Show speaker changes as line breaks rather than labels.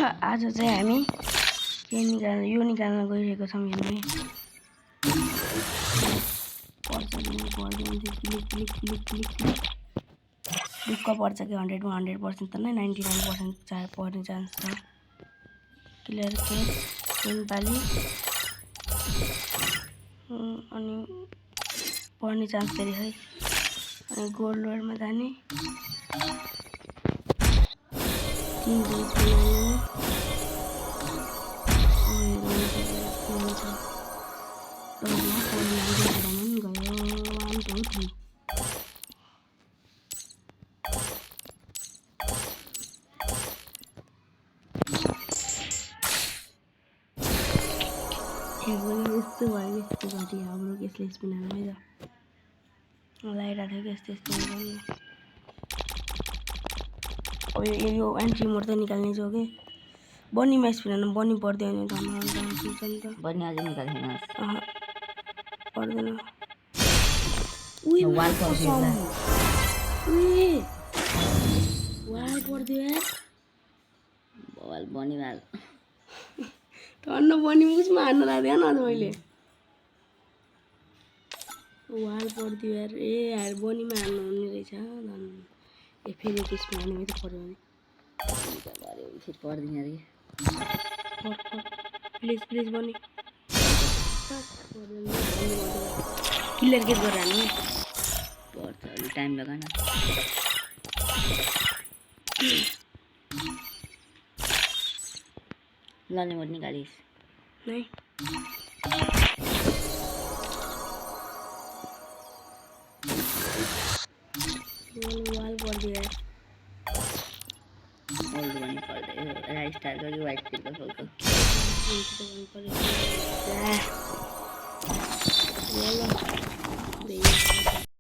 आज चाहिँ हामी के निकाल्न गइरहेको छौँ हेर्नु है। ढुक्क पर्छ कि 100मा 100% त नै 99% पर्ने चान्स छ। क्लियर केस नेपाली अनि पर्ने चान्स फेरि है। अनि गोल्ड लोडमा जाने 3 यस्तो भयो यस्तो घटिया हाम्रो केसले स्पिनर है त लागिरहेको थियो कि यस्तो अब यो एन्ट्री मोड त निकाल्ने छ कि बनीमा स्पिनर बनी पर्दैन नि त
बनी अझै निकाल्दैन
पर्दैन
वाल पर्दियो
वाल पर्दियो यार
वाल बनी वाल
टन्न बनी मुसमा हान्न लाग्दैन न मैले वाल पर्दियो यार ए यार बनीमा हान्नु हुने रहेछ धन ए फेरि त्यसमा हान्ने त पर्यो भने
फेरि पर्दैन रे
प्लिज प्लिज बनी क्लियर गेट गरेर हान्नु
पर्छ अलि टाइम लगाएन लर्निङ मोड निकालिस्
नहीं वाल पड़ दिया
ओल्ड बनी पड़ गए राइट स्टार करके वाइट फिल का फोटो
है